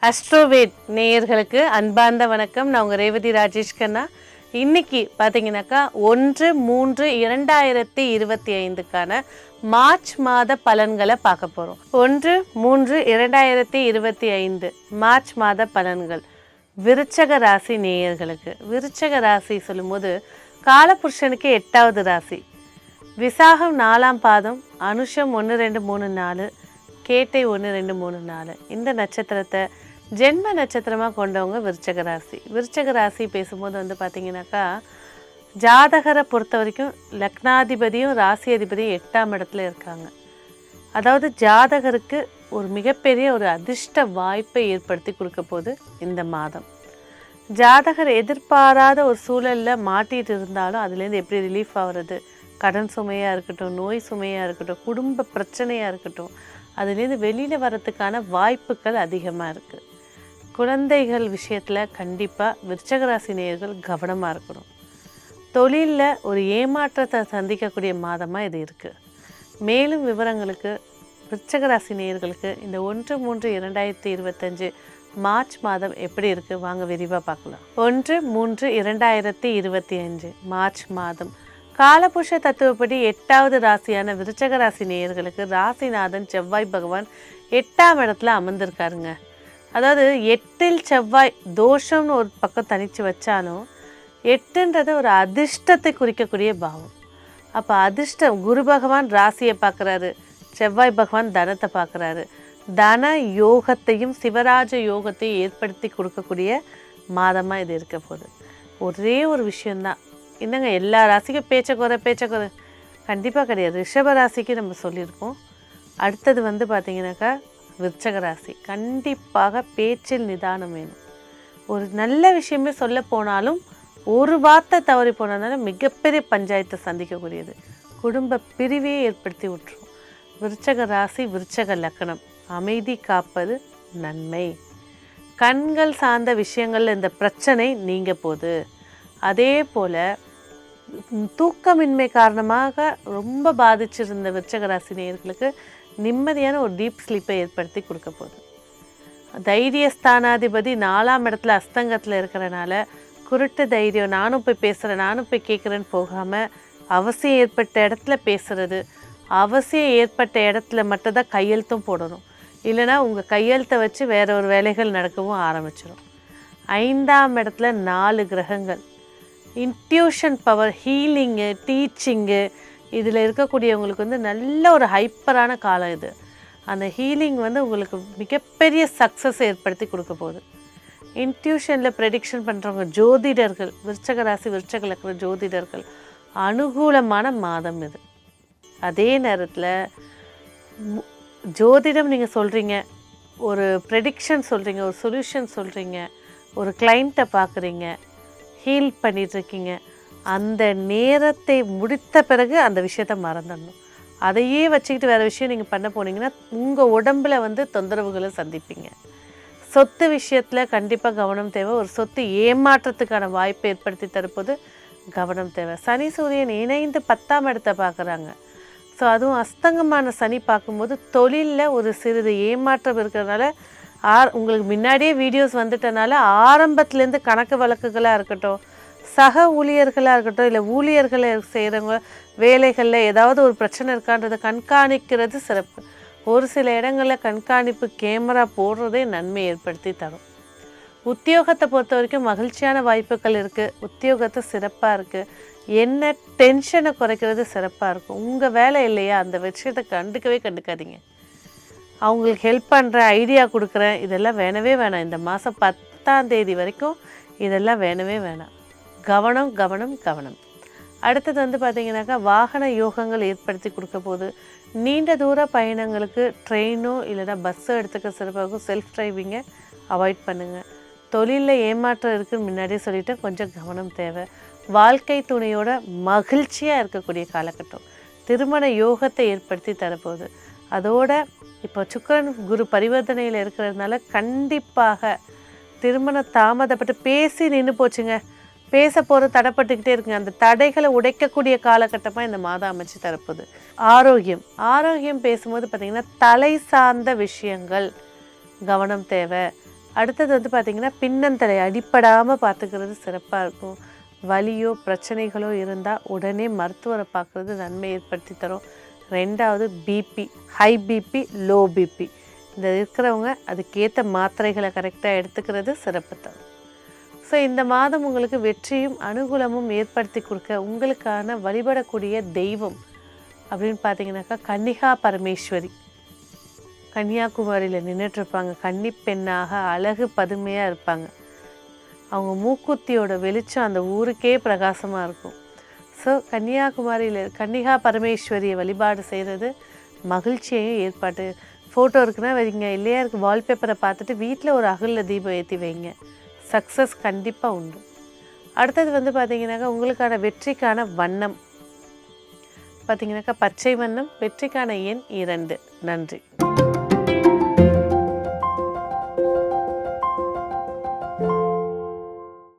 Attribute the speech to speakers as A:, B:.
A: அஸ்ட்ரோவேட் நேயர்களுக்கு அன்பார்ந்த வணக்கம். நான் உங்கள் ரேவதி ராஜேஷ் கண்ணா. இன்னைக்கு பார்த்தீங்கன்னாக்கா 1/3/2025க்கான மார்ச் மாத பலன்களை பார்க்க போகிறோம். 1/3/2025 மார்ச் மாத பலன்கள் விருச்சக ராசி நேயர்களுக்கு. விருச்சக ராசி சொல்லும்போது காலபுருஷனுக்கு 8வது ராசி, விசாகம் 4ஆம் பாதம், அனுஷம் 1 2 3 4, கேட்டை 1 2 3 4 இந்த நட்சத்திரத்தை ஜென்ம நட்சத்திரமாக கொண்டவங்க விருச்சக ராசி. விருச்சக ராசி பேசும்போது பார்த்தீங்கன்னாக்கா ஜாதகரை பொறுத்த வரைக்கும் லக்னாதிபதியும் ராசி அதிபதியும் 8ஆம் இடத்துல இருக்காங்க. அதாவது ஜாதகருக்கு ஒரு மிகப்பெரிய ஒரு அதிர்ஷ்ட வாய்ப்பை ஏற்படுத்தி கொடுக்க போது இந்த மாதம். ஜாதகர் எதிர்பாராத ஒரு சூழலில் மாட்டிகிட்டு இருந்தாலும் அதுலேருந்து எப்படி ரிலீஃப் ஆகிறது, கடன் சுமையாக இருக்கட்டும், நோய் சுமையாக இருக்கட்டும், குடும்ப பிரச்சனையாக இருக்கட்டும், அதுலேருந்து வெளியில் வரத்துக்கான வாய்ப்புகள் அதிகமாக இருக்குது. குழந்தைகள் விஷயத்தில் கண்டிப்பாக விருச்சக ராசி நேயர்கள் கவனமாக இருக்கணும். தொழிலில் ஒரு ஏமாற்றத்தை சந்திக்கக்கூடிய மாதமாக இது இருக்குது. மேலும் விவரங்களுக்கு விருச்சக ராசி நேயர்களுக்கு இந்த 1/3/2025 மார்ச் மாதம் எப்படி இருக்குது வாங்க விரிவாக பார்க்கலாம். 1/3/2025 மார்ச் மாதம் காலபுருஷ தத்துவப்படி 8வது ராசியான விருச்சக ராசி நேயர்களுக்கு ராசிநாதன் செவ்வாய் பகவான் 8ஆம் இடத்துல அமர்ந்திருக்காருங்க. அதாவது 8இல் செவ்வாய் தோஷம்னு ஒரு பக்கம் தனித்து வச்சாலும் 8ன்றது ஒரு அதிர்ஷ்டத்தை குறிக்கக்கூடிய பாவம். அப்போ அதிர்ஷ்டம் குரு பகவான் ராசியை பார்க்குறாரு, செவ்வாய் பகவான் தனத்தை பார்க்குறாரு. தன யோகத்தையும் சிவராஜ யோகத்தையும் ஏற்படுத்தி கொடுக்கக்கூடிய மாதமாக இது இருக்க போகுது. ஒரே ஒரு விஷயந்தான், என்னங்க எல்லா ராசிக்கும் பேச்சை குறை கண்டிப்பாக கிடையாது. ரிஷப ராசிக்கு நம்ம சொல்லியிருக்கோம். அடுத்தது பார்த்திங்கனாக்கா விருச்சக ராசி. கண்டிப்பாக பேச்சில் நிதானம் வேணும். ஒரு நல்ல விஷயமே சொல்ல போனாலும் ஒரு வார்த்தை தவறி போனதுனால மிகப்பெரிய பஞ்சாயத்தை சந்திக்கக்கூடியது, குடும்ப பிரிவே ஏற்படுத்தி விட்டுரும். விருச்சக ராசி விருச்சக லக்கணம், அமைதி காப்பது நன்மை. கண்கள் சார்ந்த விஷயங்களில் இந்த பிரச்சனை நீங்க போகுது. அதே போல் தூக்கமின்மை காரணமாக ரொம்ப பாதிச்சிருந்த விருச்சக ராசி நேயர்களுக்கு நிம்மதியான ஒரு டீப் ஸ்லீப்பை ஏற்படுத்தி கொடுக்க போகுது. தைரியஸ்தானாதிபதி 4ஆம் இடத்துல அஸ்தங்கத்தில் இருக்கிறனால குருட்டு தைரியம், நானும் போய் பேசுகிறேன் நானும் போய் கேட்குறேன்னு போகாமல் அவசியம் ஏற்பட்ட இடத்துல பேசுகிறது, அவசியம் ஏற்பட்ட இடத்துல மட்டும்தான் கையெழுத்தும் போடணும். இல்லைனா உங்கள் கையெழுத்தை வச்சு வேற ஒரு வேலைகள் நடக்கவும் ஆரம்பிச்சிடும். 5ஆம் இடத்துல 4 கிரகங்கள். இன்ட்யூஷன் பவர், ஹீலிங்கு, டீச்சிங்கு, இதில் இருக்கக்கூடியவங்களுக்கு நல்ல ஒரு ஹைப்பரான காலம் இது. அந்த ஹீலிங் உங்களுக்கு மிகப்பெரிய சக்ஸஸ் ஏற்படுத்தி கொடுக்க போகுது. இன்ட்யூஷனில் ப்ரெடிக்ஷன் பண்ணுறவங்க ஜோதிடர்கள், விருச்சக ராசி விருச்சக லக்ன ஜோதிடர்கள் அனுகூலமான மாதம் இது. அதே நேரத்தில் ஜோதிடம் நீங்கள் சொல்கிறீங்க, ஒரு ப்ரெடிக்ஷன் சொல்கிறீங்க, ஒரு சொல்யூஷன் சொல்கிறீங்க, ஒரு கிளைண்ட்டை பார்க்குறீங்க, ஹீல் பண்ணிகிட்ருக்கீங்க, அந்த நேரத்தை முடித்த பிறகு அந்த விஷயத்தை மறந்துடணும். அதையே வச்சுக்கிட்டு வேறு விஷயம் நீங்கள் பண்ண போனீங்கன்னா உங்கள் உடம்பில் தொந்தரவுகளை சந்திப்பீங்க. சொத்து விஷயத்தில் கண்டிப்பாக கவனம் தேவை. ஒரு சொத்து ஏமாற்றத்துக்கான வாய்ப்பை ஏற்படுத்தி தரும்போது கவனம் தேவை. சனி சூரியன் இணைந்து 10ஆம் இடத்தை பார்க்குறாங்க. ஸோ அதுவும் அஸ்தங்கமான சனி பார்க்கும்போது தொழிலில் ஒரு சிறிது ஏமாற்றம் இருக்கிறதுனால உங்களுக்கு முன்னாடியே வீடியோஸ் வந்துட்டனால ஆரம்பத்துலேருந்து கணக்கு வழக்குகளாக இருக்கட்டும், சக ஊழியர்களாக இருக்கட்டும், இல்லை ஊழியர்களை செய்கிறவங்க வேலைகளில் ஏதாவது ஒரு பிரச்சனை இருக்கான்றதை கண்காணிக்கிறது சிறப்பு. ஒரு சில இடங்களில் கண்காணிப்பு கேமரா போடுறதே நன்மை ஏற்படுத்தி தரும். உத்தியோகத்தை பொறுத்த வரைக்கும் மகிழ்ச்சியான வாய்ப்புகள் இருக்குது. உத்தியோகத்தை சிறப்பாக இருக்குது. என்ன டென்ஷனை குறைக்கிறது சிறப்பாக இருக்கும். உங்கள் வேலை இல்லையா, அந்த விஷயத்தை கண்டுக்காதீங்க. அவங்களுக்கு ஹெல்ப் பண்ணுறேன், ஐடியா கொடுக்குறேன், இதெல்லாம் வேணவே வேணாம். இந்த மாதம் 10ஆம் தேதி வரைக்கும் இதெல்லாம் வேணவே வேணாம். கவனம் கவனம் கவனம். அடுத்தது பார்த்திங்கனாக்கா வாகன யோகங்கள் ஏற்படுத்தி கொடுக்க போது நீண்ட தூர பயணங்களுக்கு ட்ரெயினோ இல்லைனா பஸ்ஸோ எடுத்துக்க சிறப்பாகும். செல்ஃப் டிரைவிங்கை அவாய்ட் பண்ணுங்கள். தொழிலில் ஏமாற்றம் இருக்குதுன்னு முன்னாடியே சொல்லிவிட்டு கொஞ்சம் கவனம் தேவை. வாழ்க்கை துணையோட மகிழ்ச்சியாக இருக்கக்கூடிய காலகட்டம். திருமண யோகத்தை ஏற்படுத்தி தரப்போகுது. அதோட இப்போ சுக்கிரன் குரு பரிவர்த்தனையில் இருக்கிறதுனால கண்டிப்பாக திருமணம் தாமதப்பட்டு பேசி நின்று போச்சுங்க, பேச போகிற தடைப்பட்டுக்கிட்டே இருக்குங்க. அந்த தடைகளை உடைக்கக்கூடிய காலகட்டமாக இந்த மாதம் அமைச்சு தரப்போகுது. ஆரோக்கியம் பேசும்போது பார்த்திங்கன்னா தலை சார்ந்த விஷயங்கள் கவனம் தேவை. அடுத்தது வந்து பார்த்திங்கன்னா பின்னந்தலை அடிப்படாமல் பார்த்துக்கிறது சிறப்பாக இருக்கும். வலியோ பிரச்சனைகளோ இருந்தால் உடனே மருத்துவரை பார்க்குறது நன்மை ஏற்படுத்தி தரும். 2வது BP, high BP, low BP இந்த இருக்கிறவங்க அதுக்கேற்ற மாத்திரைகளை கரெக்டாக எடுத்துக்கிறது சிறப்பு தரும். ஸோ இந்த மாதம் உங்களுக்கு வெற்றியும் அனுகூலமும் ஏற்படுத்தி கொடுக்க உங்களுக்கான வழிபடக்கூடிய தெய்வம் அப்படின்னு பார்த்தீங்கன்னாக்கா கன்னிகா பரமேஸ்வரி. கன்னியாகுமரியில் நின்றுட்டுருப்பாங்க. கன்னிப்பெண்ணாக அழகு பதுமையாக இருப்பாங்க. அவங்க மூக்குத்தியோட வெளிச்சம் அந்த ஊருக்கே பிரகாசமாக இருக்கும். ஸோ கன்னியாகுமரியில் கன்னிகா பரமேஸ்வரியை வழிபாடு செய்கிறது மகிழ்ச்சியையும் ஏற்பாட்டு. ஃபோட்டோ இருக்குன்னா வைங்க, இல்லையா இருக்குது வால்பேப்பரை பார்த்துட்டு வீட்டில் ஒரு அகலில் தீபம் ஏற்றி வைங்க. சக்ஸஸ் கண்டிப்பாக உண்டு. அடுத்தது வந்து பார்த்திங்கனாக்கா உங்களுக்கான வெற்றிக்கான வண்ணம் பார்த்திங்கனாக்கா பச்சை வண்ணம், வெற்றிக்கான எண் 2. நன்றி.